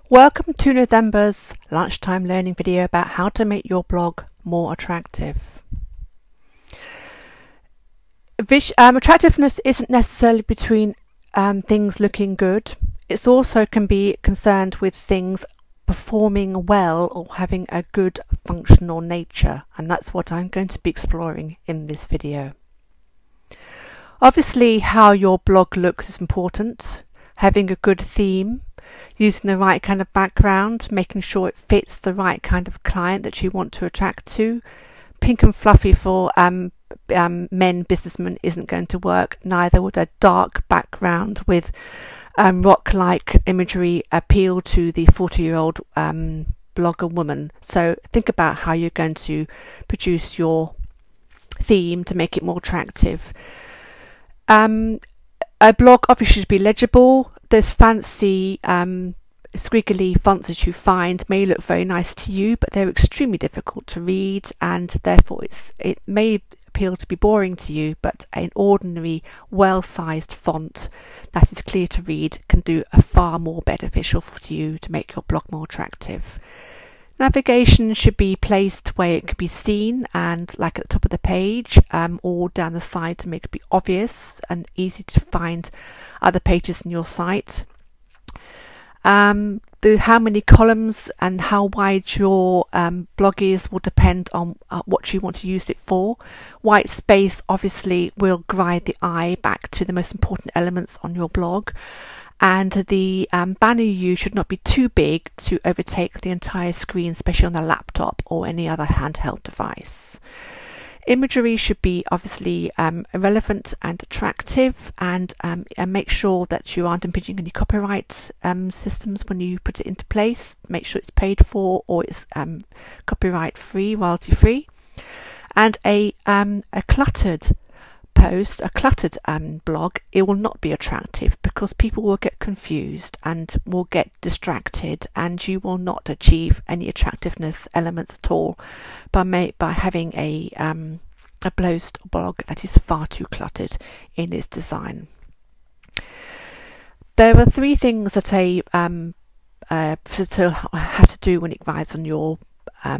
Welcome to November's lunchtime learning video about how to make your blog more attractive. Attractiveness isn't necessarily between things looking good. It also can be concerned with things performing well or having a good functional nature, and that's what I'm going to be exploring in this video. Obviously, how your blog looks is important. Having a good theme, using the right kind of background, making sure it fits the right kind of client that you want to attract to. Pink and fluffy for men businessmen isn't going to work. Neither would a dark background with rock-like imagery appeal to the 40-year-old blogger woman. So think about how you're going to produce your theme to make it more attractive. A blog obviously should be legible. Those fancy squiggly fonts that you find may look very nice to you, but they're extremely difficult to read, and therefore it may appear to be boring to you, but an ordinary well-sized font that is clear to read can do a far more beneficial for you to make your blog more attractive. Navigation should be placed where it can be seen, and like at the top of the page or down the side to make it be obvious and easy to find other pages in your site. How many columns and how wide your blog is will depend on what you want to use it for. White space obviously will guide the eye back to the most important elements on your blog, and the banner you use should not be too big to overtake the entire screen, especially on a laptop or any other handheld device. Imagery should be obviously relevant and attractive, and make sure that you aren't impinging any copyright systems when you put it into place. Make sure it's paid for or it's copyright free, royalty free. And a cluttered post, a cluttered blog, it will not be attractive because people will get confused and will get distracted, and you will not achieve any attractiveness elements at all by having a blog that is far too cluttered in its design. There are three things that a visitor has to do when it arrives on your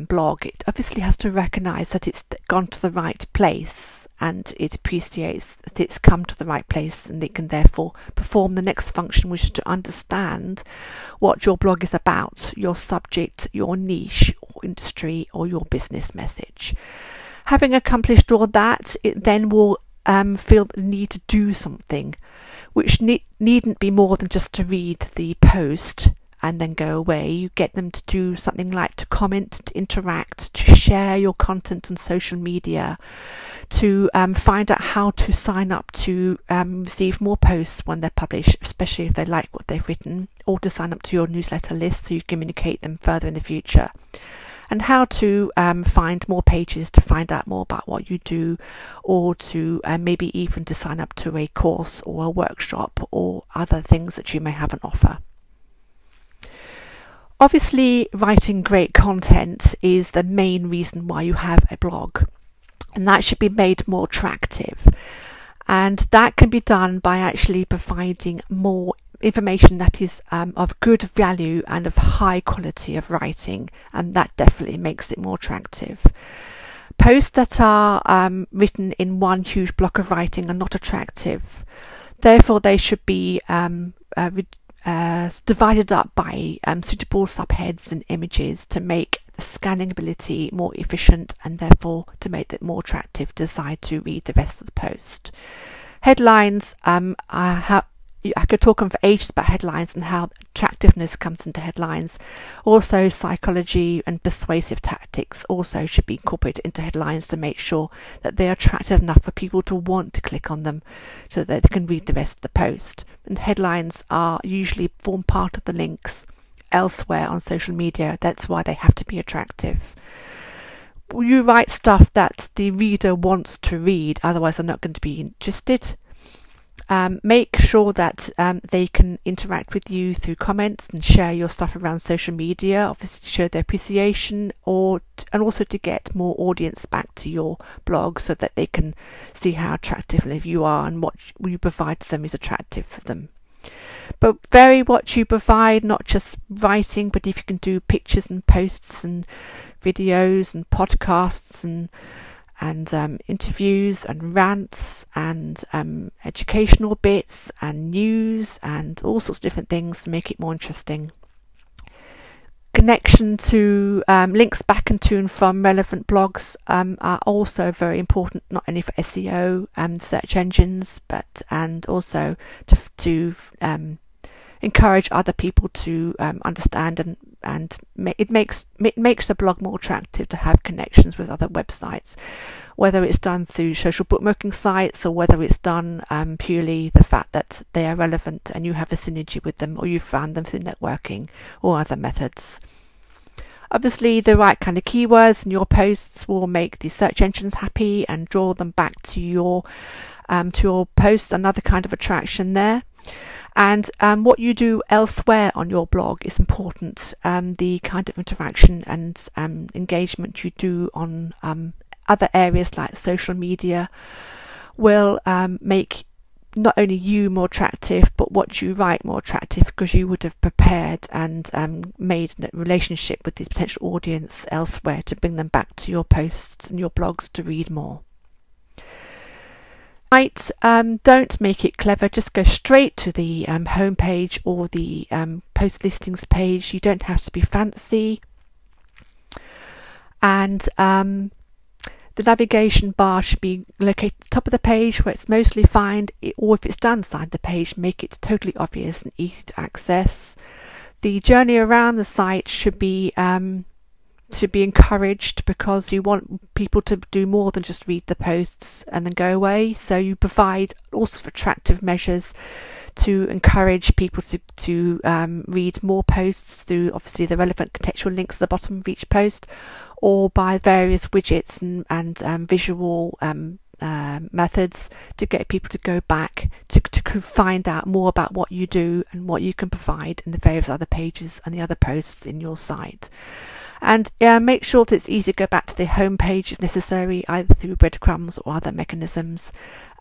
blog. It obviously has to recognize that it's gone to the right place, and it appreciates that it's come to the right place, and it can therefore perform the next function, which is to understand what your blog is about, your subject, your niche or industry, or your business message. Having accomplished all that, it then will feel the need to do something, which needn't be more than just to read the post and then go away. You get them to do something like to comment, to interact, to share your content on social media, to find out how to sign up to receive more posts when they're published, especially if they like what they've written, or to sign up to your newsletter list so you communicate them further in the future, and how to find more pages to find out more about what you do, or to maybe even to sign up to a course or a workshop or other things that you may have on offer. Obviously, writing great content is the main reason why you have a blog, and that should be made more attractive. And that can be done by actually providing more information that is of good value and of high quality of writing, and that definitely makes it more attractive. Posts that are written in one huge block of writing are not attractive. Therefore, they should be divided up by suitable subheads and images to make the scanning ability more efficient, and therefore to make it more attractive desire to read the rest of the post. Headlines, I could talk on for ages about headlines and how attractiveness comes into headlines. Also, psychology and persuasive tactics also should be incorporated into headlines to make sure that they are attractive enough for people to want to click on them so that they can read the rest of the post. And headlines are usually form part of the links elsewhere on social media. That's why they have to be attractive. You write stuff that the reader wants to read, otherwise they're not going to be interested. Make sure that they can interact with you through comments and share your stuff around social media, obviously to show their appreciation, and also to get more audience back to your blog so that they can see how attractive you are and what you provide to them is attractive for them. But vary what you provide, not just writing, but if you can do pictures and posts and videos and podcasts and interviews and rants and educational bits and news and all sorts of different things to make it more interesting. Connection to links back and to and from relevant blogs are also very important, not only for SEO and search engines, but and also to encourage other people to understand and it makes the blog more attractive to have connections with other websites, whether it's done through social bookmarking sites or whether it's done purely the fact that they are relevant and you have a synergy with them, or you found them through networking or other methods. Obviously, the right kind of keywords in your posts will make the search engines happy and draw them back to your post, another kind of attraction there. And what you do elsewhere on your blog is important. The kind of interaction and engagement you do on other areas like social media will make not only you more attractive, but what you write more attractive, because you would have prepared and made a relationship with this potential audience elsewhere to bring them back to your posts and your blogs to read more. Right, don't make it clever, just go straight to the home page or the post listings page. You don't have to be fancy. And the navigation bar should be located at the top of the page where it's mostly found, or if it's down the side of the page, make it totally obvious and easy to access. The journey around the site should be encouraged, because you want people to do more than just read the posts and then go away. So you provide all sorts of attractive measures to encourage people to read more posts through obviously the relevant contextual links at the bottom of each post, or by various widgets and visual methods to get people to go back to find out more about what you do and what you can provide in the various other pages and the other posts in your site. And make sure that it's easy to go back to the home page if necessary, either through breadcrumbs or other mechanisms.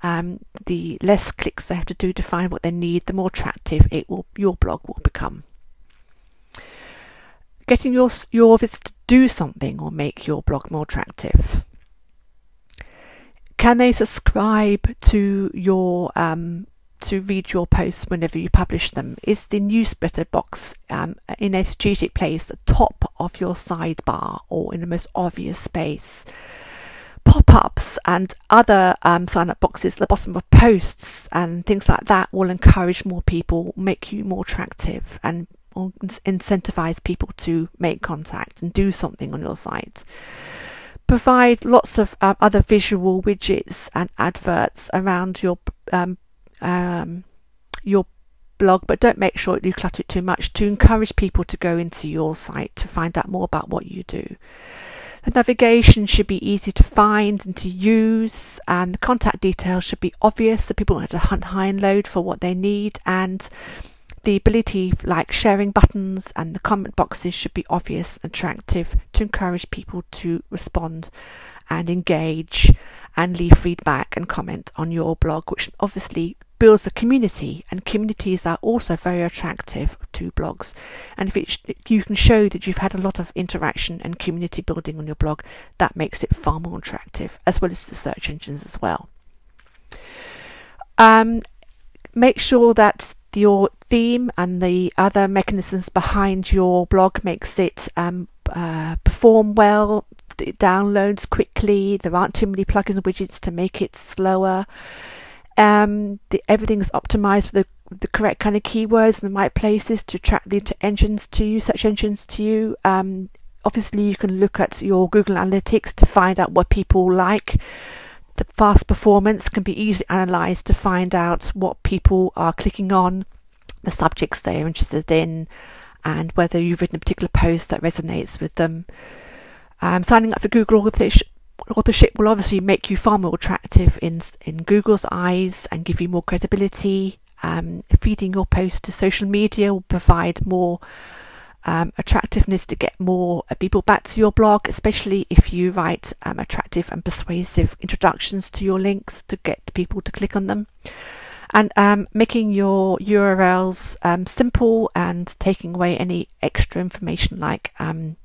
The less clicks they have to do to find what they need, the more attractive your blog will become. Getting your visitors to do something will make your blog more attractive. Can they subscribe to your to read your posts whenever you publish them? Is the newsletter box in a strategic place at the top of your sidebar or in the most obvious space? Pop-ups and other sign-up boxes at the bottom of posts and things like that will encourage more people, make you more attractive, and incentivize people to make contact and do something on your site. Provide lots of other visual widgets and adverts around your blog, but don't make sure you clutter it too much, to encourage people to go into your site to find out more about what you do. The navigation should be easy to find and to use, and the contact details should be obvious so people don't have to hunt high and low for what they need, and the ability like sharing buttons and the comment boxes should be obvious and attractive to encourage people to respond and engage and leave feedback and comment on your blog, which obviously builds a community, and communities are also very attractive to blogs. And if you can show that you've had a lot of interaction and community building on your blog, that makes it far more attractive, as well as the search engines as well. Make sure that your theme and the other mechanisms behind your blog makes it perform well, it downloads quickly, there aren't too many plugins and widgets to make it slower. Everything's optimized for the correct kind of keywords in the right places to attract the search engines to you. Obviously you can look at your Google Analytics to find out what people like. The fast performance can be easily analysed to find out what people are clicking on, the subjects they are interested in, and whether you've written a particular post that resonates with them. Signing up for Google authorship will obviously make you far more attractive in Google's eyes and give you more credibility. Feeding your post to social media will provide more attractiveness to get more people back to your blog, especially if you write attractive and persuasive introductions to your links to get people to click on them. And making your URLs simple and taking away any extra information like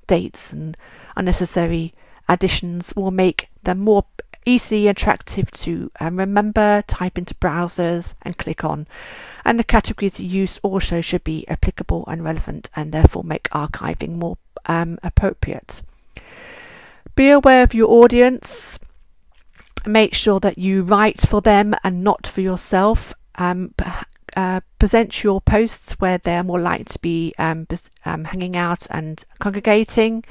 dates and unnecessary additions will make them more easily attractive to remember, type into browsers and click on. And the categories you use also should be applicable and relevant and therefore make archiving more appropriate. Be aware of your audience. Make sure that you write for them and not for yourself. Present your posts where they're more likely to be hanging out and congregating.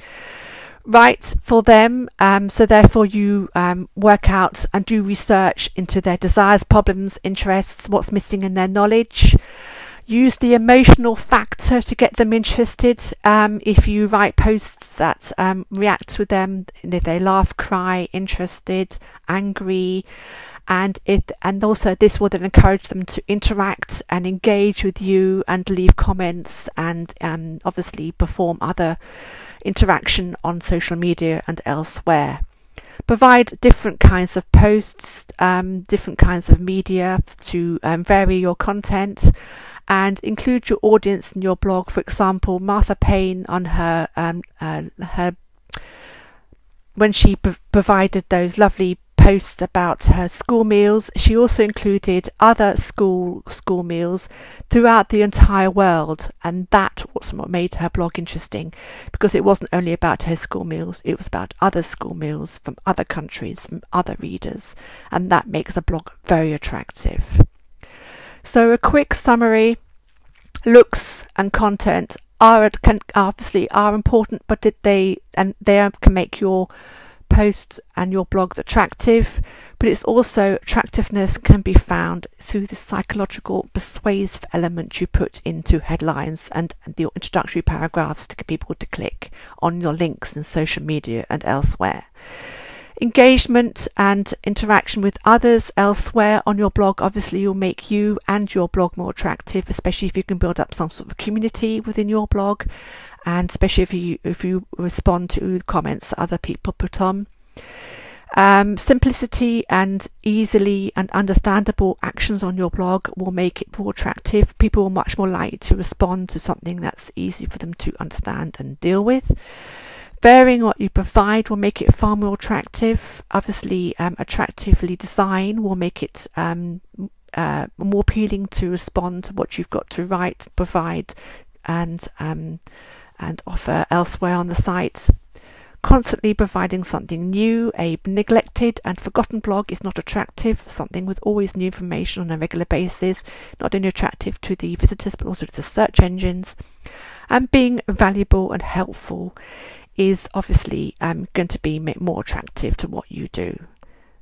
Write for them, so therefore you work out and do research into their desires, problems, interests, what's missing in their knowledge. Use the emotional factor to get them interested. If you write posts that react to them, if they laugh, cry, interested, angry, and also this will then encourage them to interact and engage with you and leave comments and obviously perform other interaction on social media and elsewhere. Provide different kinds of posts, different kinds of media to vary your content, and include your audience in your blog. For example, Martha Payne on her when she provided those lovely posts about her school meals, she also included other school meals throughout the entire world, and that was what made her blog interesting, because it wasn't only about her school meals, it was about other school meals from other countries, from other readers, and that makes a blog very attractive. So a quick summary: looks and content can obviously are important, but they can make your posts and your blogs attractive, but it's also attractiveness can be found through the psychological persuasive element you put into headlines and your introductory paragraphs to get people to click on your links in social media and elsewhere. Engagement and interaction with others elsewhere on your blog obviously will make you and your blog more attractive, especially if you can build up some sort of community within your blog, and especially if you respond to comments that other people put on. Simplicity and easily and understandable actions on your blog will make it more attractive. People are much more likely to respond to something that's easy for them to understand and deal with. Varying what you provide will make it far more attractive. Obviously, attractively designed will make it more appealing to respond to what you've got to write, provide, and offer elsewhere on the site. Constantly providing something new. A neglected and forgotten blog is not attractive. Something with always new information on a regular basis, not only attractive to the visitors but also to the search engines. And being valuable and helpful is obviously going to be more attractive to what you do.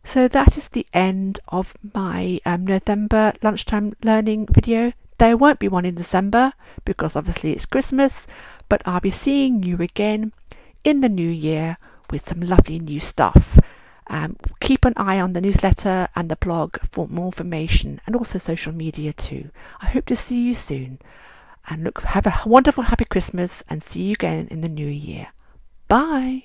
So that is the end of my November lunchtime learning video. There won't be one in December because obviously it's Christmas, but I'll be seeing you again in the new year with some lovely new stuff. Keep an eye on the newsletter and the blog for more information, and also social media too. I hope to see you soon, and have a wonderful happy Christmas, and see you again in the new year. Bye.